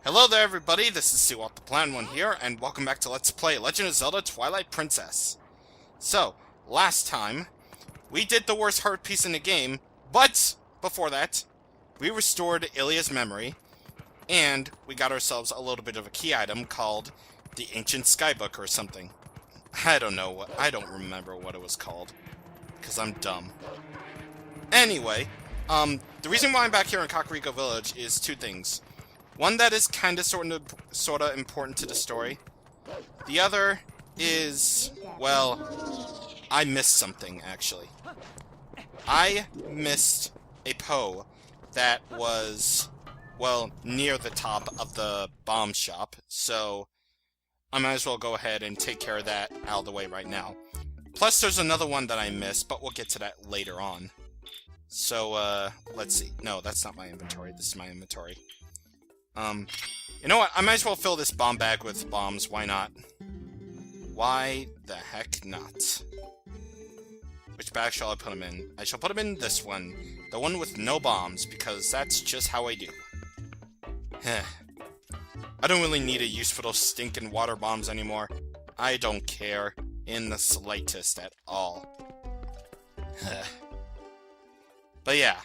Hello there everybody, this is CwapTheNintendin here, and welcome back to Let's Play Legend of Zelda Twilight Princess. So, last time, we did the worst heart piece in the game, but before that, we restored Ilya's memory, and we got ourselves a little bit of a key item called the Ancient Skybook or something. I don't remember what it was called, because I'm dumb. Anyway, the reason why I'm back here in Cockrico Village is two things. One that is kind of sort of important to the story. The other is, well, I missed something, actually. I missed a Poe that was, well, near the top of the bomb shop, so I might as well go ahead and take care of that out of the way right now. Plus, there's another one that I missed, but we'll get to that later on. So, let's see. No, that's not my inventory. This is my inventory. You know what? I might as well fill this bomb bag with bombs. Why not? Why the heck not? Which bag shall I put them in? I shall put them in this one. The one with no bombs, because that's just how I do. I don't really need a use for those stinking water bombs anymore. I don't care in the slightest at all. But yeah,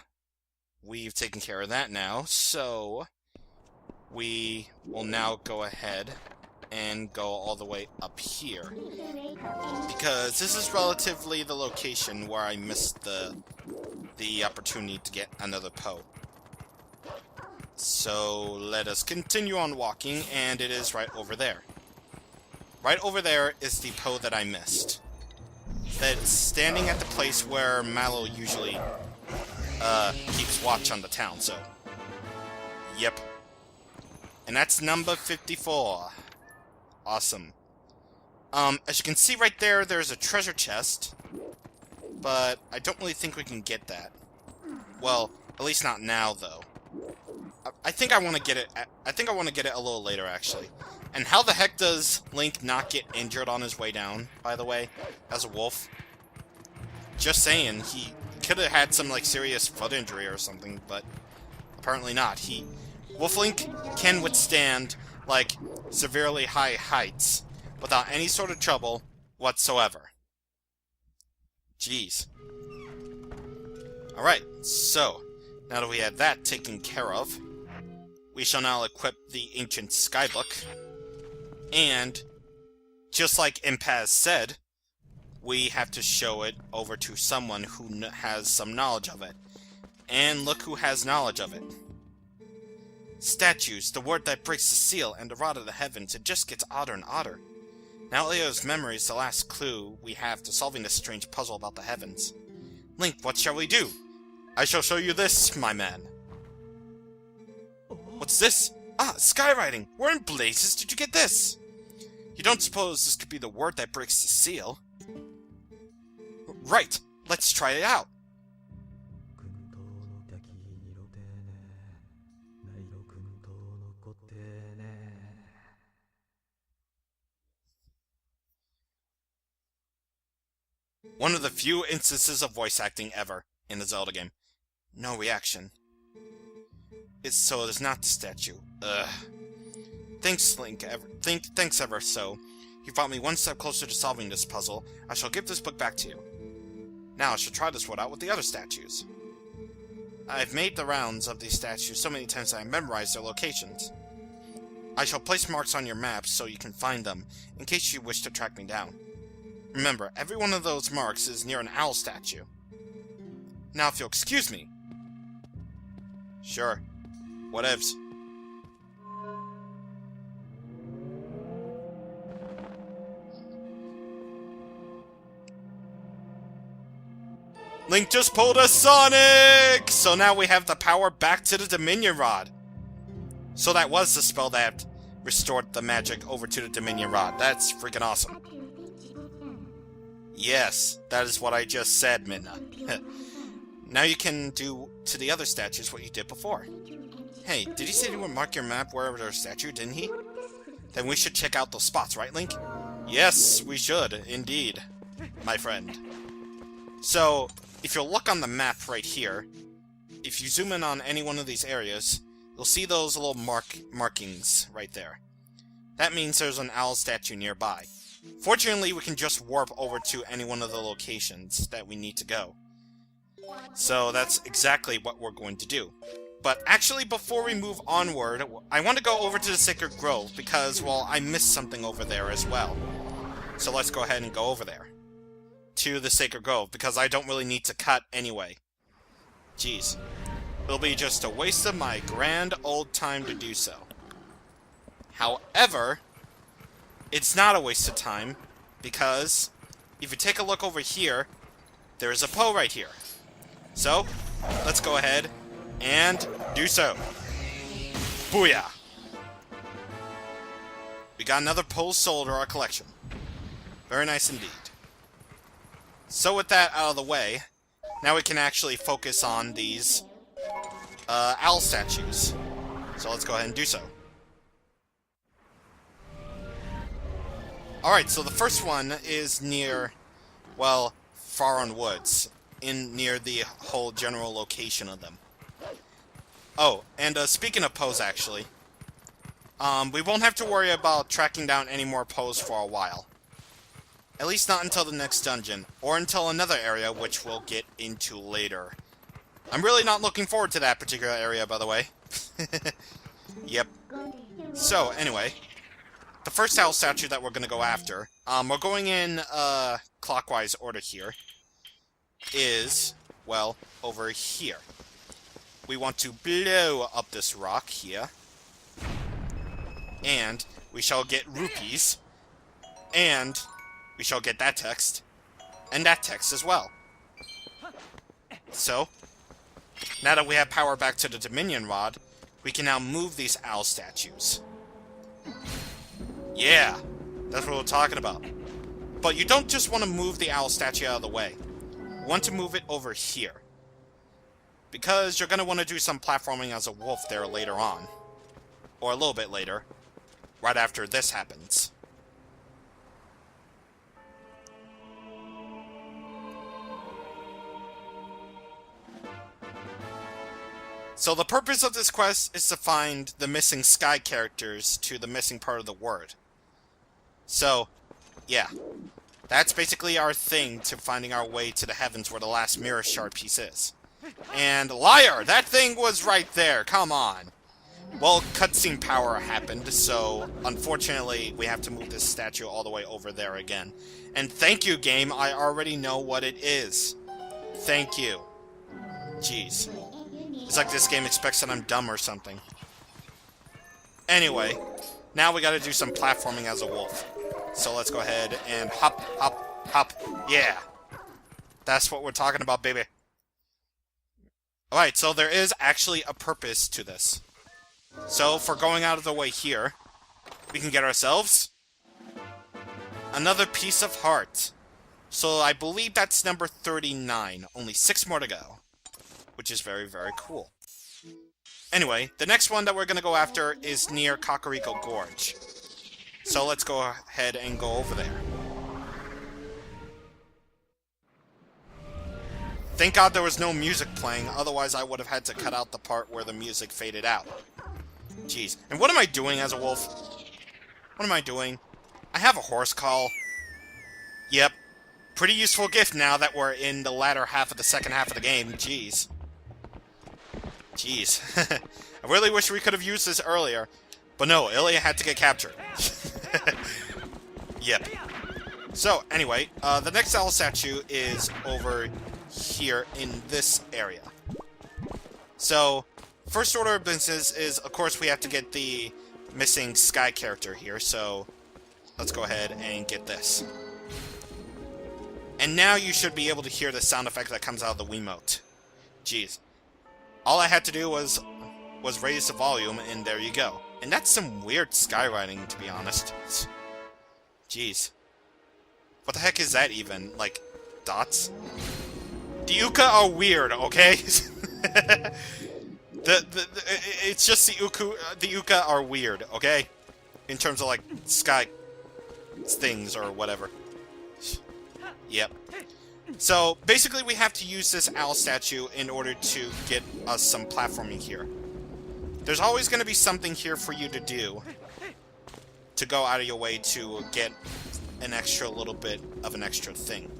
we've taken care of that now, so we will now go ahead and go all the way up here, because this is relatively the location where I missed the opportunity to get another Poe. So let us continue on walking, and it is right over there. Right over there is the Poe that I missed. That's standing at the place where Mallow usually keeps watch on the town, so yep. And that's number 54. Awesome. As you can see right there, there's a treasure chest, but I don't really think we can get that. Well, at least not now, though. I think I want to get it. I think I want to get it a little later, actually. And how the heck does Link not get injured on his way down, by the way, as a wolf? Just saying, he could have had some, like, serious foot injury or something, but apparently not. Wolf Link can withstand, like, severely high heights without any sort of trouble whatsoever. Jeez. Alright, so, now that we have that taken care of, we shall now equip the Ancient Skybook, and, just like Impaz said, we have to show it over to someone who has some knowledge of it. And look who has knowledge of it. Statues, the word that breaks the seal, and the rod of the heavens. It just gets odder and odder. Now Leo's memory is the last clue we have to solving this strange puzzle about the heavens. Link, what shall we do? I shall show you this, my man. What's this? Ah, skywriting! Where in blazes did you get this? You don't suppose this could be the word that breaks the seal? Right! Let's try it out! One of the few instances of voice acting ever in the Zelda game. No reaction. So it is not the statue. Ugh. Thanks, Link. Thanks ever so. You brought me one step closer to solving this puzzle. I shall give this book back to you. Now I shall try this one out with the other statues. I've made the rounds of these statues so many times that I memorized their locations. I shall place marks on your maps so you can find them, in case you wish to track me down. Remember, every one of those marks is near an owl statue. Now if you'll excuse me. Sure. Whatevs. Link just pulled a Sonic! So now we have the power back to the Dominion Rod. So that was the spell that restored the magic over to the Dominion Rod. That's freaking awesome. Yes, that is what I just said, Minna. Now you can do to the other statues what you did before. Hey, did he say he would mark your map wherever there's a statue, didn't he? Then we should check out those spots, right, Link? Yes, we should, indeed, my friend. So, if you'll look on the map right here, if you zoom in on any one of these areas, you'll see those little markings right there. That means there's an owl statue nearby. Fortunately, we can just warp over to any one of the locations that we need to go. So that's exactly what we're going to do. But actually, before we move onward, I want to go over to the Sacred Grove because, well, I missed something over there as well. So let's go ahead and go over there. To the Sacred Grove, because I don't really need to cut anyway. Jeez. It'll be just a waste of my grand old time to do so. However, it's not a waste of time, because if you take a look over here, there's a Poe right here. So, let's go ahead and do so. Booyah! We got another Poe's Soul to our collection. Very nice indeed. So with that out of the way, now we can actually focus on these owl statues. So let's go ahead and do so. Alright, so the first one is near, well, Faron Woods, near the whole general location of them. Oh, and speaking of Poes, actually, we won't have to worry about tracking down any more Poes for a while. At least not until the next dungeon, or until another area, which we'll get into later. I'm really not looking forward to that particular area, by the way. Yep. So, anyway, the first owl statue that we're going to go after, we're going in clockwise order here, is, well, over here. We want to blow up this rock here, and we shall get rupees, and we shall get that text, and that text as well. So, now that we have power back to the Dominion Rod, we can now move these owl statues. Yeah, that's what we're talking about. But you don't just want to move the owl statue out of the way. You want to move it over here. Because you're going to want to do some platforming as a wolf there later on. Or a little bit later. Right after this happens. So the purpose of this quest is to find the missing sky characters to the missing part of the word. So, yeah. That's basically our thing to finding our way to the heavens where the last mirror shard piece is. And liar! That thing was right there! Come on! Well, cutscene power happened, so unfortunately we have to move this statue all the way over there again. And thank you, game, I already know what it is. Thank you. Jeez. It's like this game expects that I'm dumb or something. Anyway, now we gotta do some platforming as a wolf. So let's go ahead and hop, hop, hop. Yeah! That's what we're talking about, baby. Alright, so there is actually a purpose to this. So, for going out of the way here, we can get ourselves another piece of heart. So I believe that's number 39. Only 6 more to go. Which is very, very cool. Anyway, the next one that we're going to go after is near Cockrico Gorge. So let's go ahead and go over there. Thank God there was no music playing, otherwise I would have had to cut out the part where the music faded out. Jeez. And what am I doing as a wolf? What am I doing? I have a horse call. Yep. Pretty useful gift now that we're in the latter half of the second half of the game. Jeez. Jeez. I really wish we could have used this earlier. But no, Ilya had to get captured. Yep. So, anyway, the next owl statue is over here in this area. So, first order of business is, of course, we have to get the missing sky character here, so let's go ahead and get this. And now you should be able to hear the sound effect that comes out of the Wiimote. Jeez. All I had to do was raise the volume, and there you go. And that's some weird skywriting, to be honest. Jeez. What the heck is that even? Like, dots? The Uka are weird, okay? It's just the Uka are weird, okay? In terms of, like, sky things or whatever. Yep. So, basically we have to use this owl statue in order to get us some platforming here. there's always going to be something here for you to do to go out of your way to get an extra little bit of an extra thing.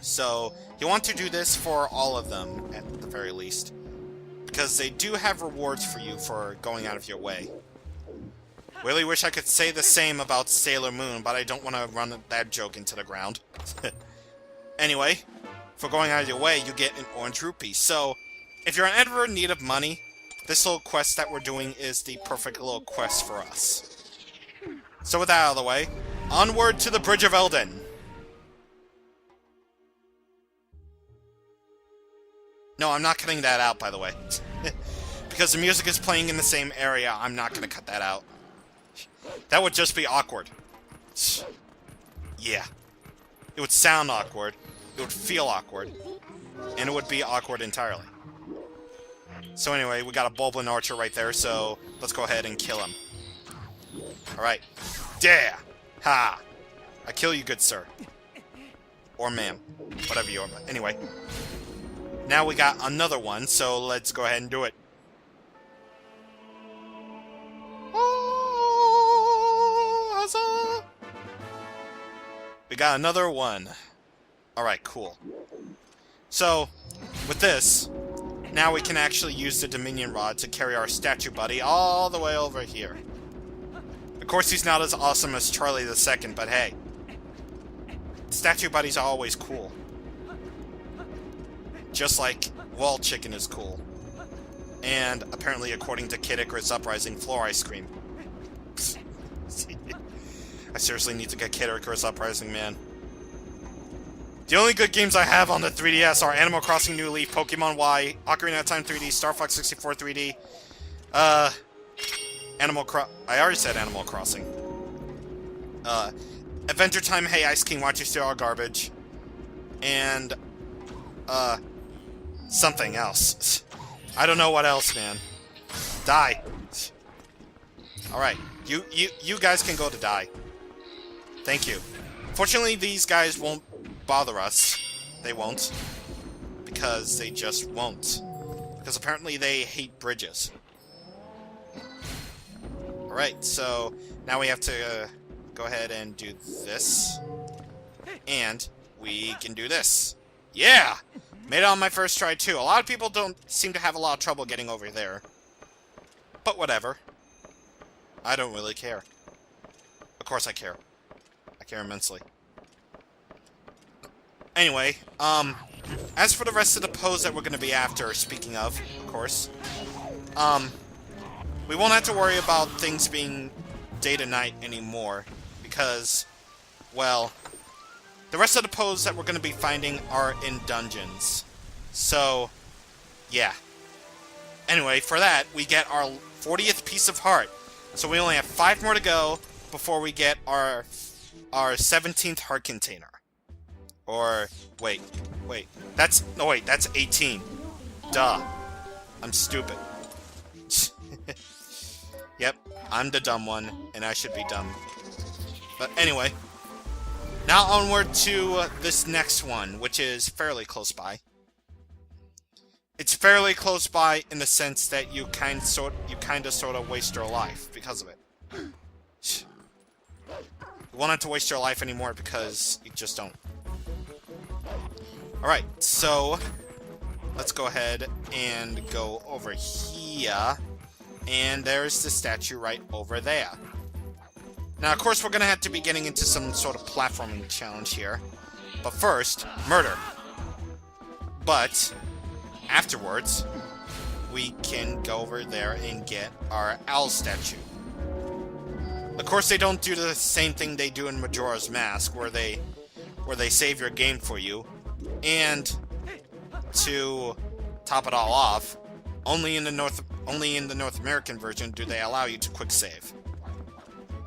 So, you want to do this for all of them, at the very least. Because they do have rewards for you for going out of your way. Really wish I could say the same about Sailor Moon, but I don't want to run that joke into the ground. Anyway, for going out of your way, you get an orange rupee. So, if you're ever in need of money, this little quest that we're doing is the perfect little quest for us. So with that out of the way, onward to the Bridge of Elden! No, I'm not cutting that out, by the way. Because the music is playing in the same area, I'm not gonna cut that out. That would just be awkward. Yeah. It would sound awkward, it would feel awkward, and it would be awkward entirely. So anyway, we got a Bulblin Archer right there, so let's go ahead and kill him. Alright. Yeah! Ha! I kill you, good sir. Or ma'am. Whatever you are. Anyway. Now we got another one, so let's go ahead and do it. Oh, huzzah! We got another one. Alright, cool. So, with this, now we can actually use the Dominion Rod to carry our statue buddy all the way over here. Of course, he's not as awesome as Charlie II, but hey. Statue buddies are always cool. Just like wall chicken is cool. And, apparently, according to Kid Icarus Uprising, floor ice cream. I seriously need to get Kid Icarus Uprising, man. The only good games I have on the 3DS are Animal Crossing New Leaf, Pokemon Y, Ocarina of Time 3D, Star Fox 64 3D, I already said Animal Crossing. Adventure Time, Hey Ice King, Watch You Steal Our Garbage, and, something else. I don't know what else, man. Die. Alright, you guys can go to die. Thank you. Fortunately, these guys won't bother us. They won't. Because they just won't. Because apparently they hate bridges. Alright, so now we have to go ahead and do this. And we can do this. Yeah! Made it on my first try, too. A lot of people don't seem to have a lot of trouble getting over there. But whatever. I don't really care. Of course I care. I care immensely. Anyway, as for the rest of the pose that we're going to be after, speaking of course, we won't have to worry about things being day to night anymore, because, well, the rest of the poses that we're going to be finding are in dungeons. So, yeah. Anyway, for that, we get our 40th piece of heart. So we only have 5 more to go before we get our 17th heart container. Or, wait, that's 18. Duh. I'm stupid. Yep, I'm the dumb one, and I should be dumb. But anyway, now onward to this next one, which is fairly close by. It's fairly close by in the sense that you kind of sort of waste your life because of it. You won't have to waste your life anymore because you just don't. Alright, so let's go ahead and go over here. And there's the statue right over there. Now, of course, we're going to have to be getting into some sort of platforming challenge here. But first, murder. But afterwards, we can go over there and get our owl statue. Of course, they don't do the same thing they do in Majora's Mask, where they save your game for you. And to top it all off, only in the North American version do they allow you to quick save.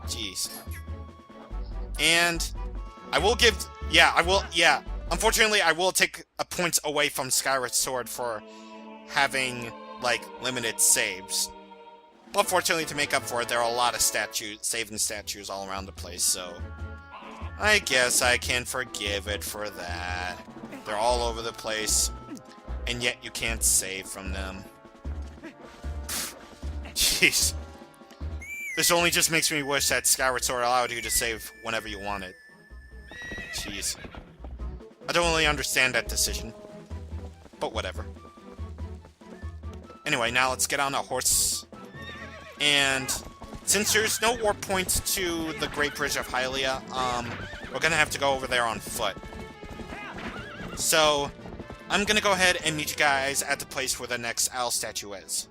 Jeez. And I will give, unfortunately I will take a point away from Skyward Sword for having, like, limited saves. But fortunately, to make up for it, there are a lot of saving statues all around the place, so I guess I can forgive it for that. They're all over the place, and yet you can't save from them. Jeez. This only just makes me wish that Skyward Sword allowed you to save whenever you wanted. Jeez. I don't really understand that decision. But whatever. Anyway, now let's get on a horse. And since there's no warp point to the Great Bridge of Hylia, we're gonna have to go over there on foot. So, I'm gonna go ahead and meet you guys at the place where the next owl statue is.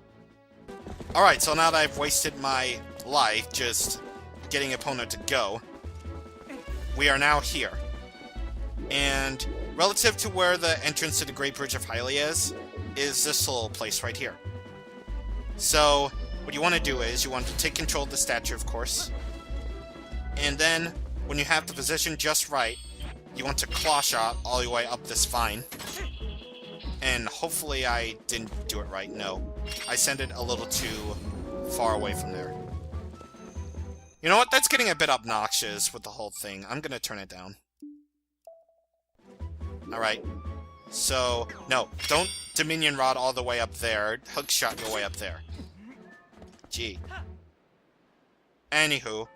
Alright, so now that I've wasted my life just getting opponent to go, we are now here. And relative to where the entrance to the Great Bridge of Hylia is this little place right here. So, what you want to do is, you want to take control of the statue, of course. And then, when you have the position just right, you want to claw shot all the way up this vine. And hopefully I didn't do it right. No. I sent it a little too far away from there. You know what? That's getting a bit obnoxious with the whole thing. I'm gonna turn it down. Alright. So, no. Don't Dominion Rod all the way up there. Hook shot your way up there. Gee. Anywho.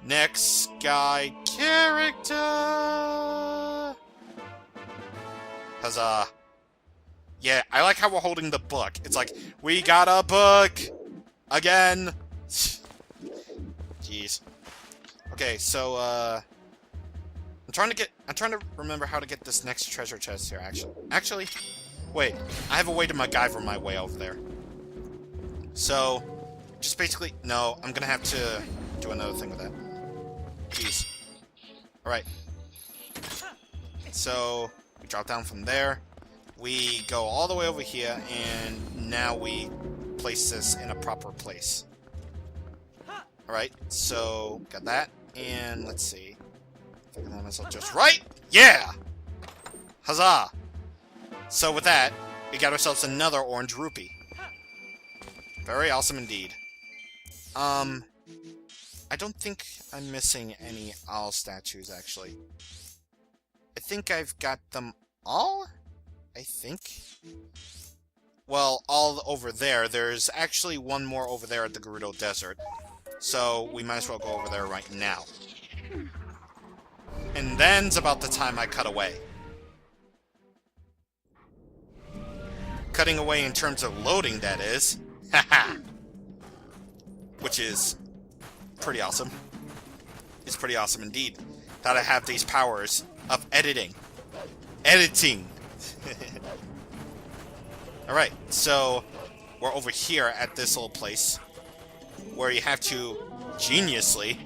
Next guy character! Huzzah. Yeah, I like how we're holding the book. It's like, we got a book! Again! Jeez. Okay, so, I'm trying to remember how to get this next treasure chest here, actually. Wait, I have a way to MacGyver my way over there. So, just basically, no, I'm gonna have to do another thing with that. Jeez. Alright. So, we drop down from there. We go all the way over here, and now we place this in a proper place. Alright, so, got that, and let's see. If I can let myself just right! Yeah! Huzzah! So with that, we got ourselves another orange rupee. Very awesome indeed. I don't think I'm missing any owl statues, actually. I think I've got them all? I think. Well, all over there. There's actually one more over there at the Gerudo Desert. So, we might as well go over there right now. And then's about the time I cut away. Cutting away in terms of loading, that is. Haha! Which is pretty awesome. It's pretty awesome indeed that I have these powers of editing. Editing! Alright, so we're over here at this little place where you have to geniusly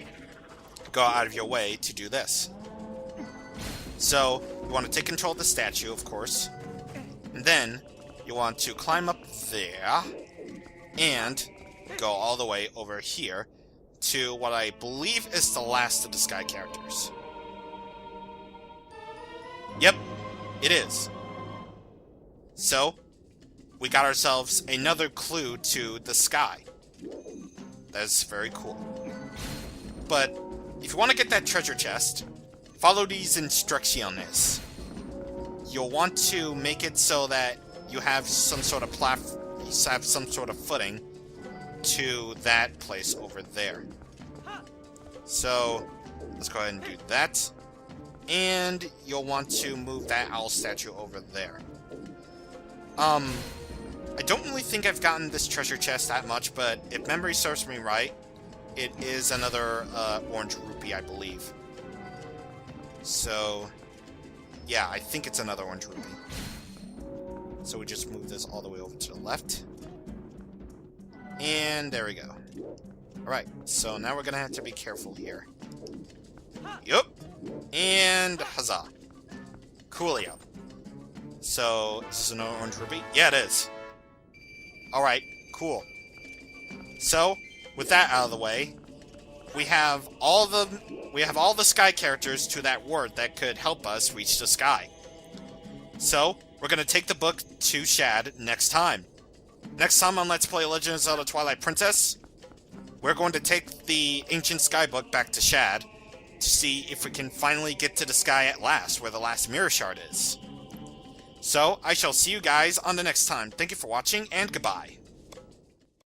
go out of your way to do this. So, you want to take control of the statue, of course, and then you want to climb up there and go all the way over here to what I believe is the last of the sky characters. Yep, it is. So, we got ourselves another clue to the sky. That's very cool. But, if you want to get that treasure chest, follow these instructions. You'll want to make it so that you have some sort of footing to that place over there. So, let's go ahead and do that. And you'll want to move that owl statue over there. I don't really think I've gotten this treasure chest that much, but if memory serves me right, it is another orange rupee, I believe. So, yeah, I think it's another orange rupee. So we just move this all the way over to the left. And there we go. Alright, so now we're gonna have to be careful here. Yup! And huzzah. Coolio. So, is this another orange rupee? Yeah, it is. Alright, cool. So, with that out of the way, we have all the sky characters to that word that could help us reach the sky. So, we're gonna take the book to Shad next time. Next time on Let's Play Legend of Zelda Twilight Princess, we're going to take the ancient sky book back to Shad to see if we can finally get to the sky at last, where the last mirror shard is. So, I shall see you guys on the next time. Thank you for watching, and goodbye.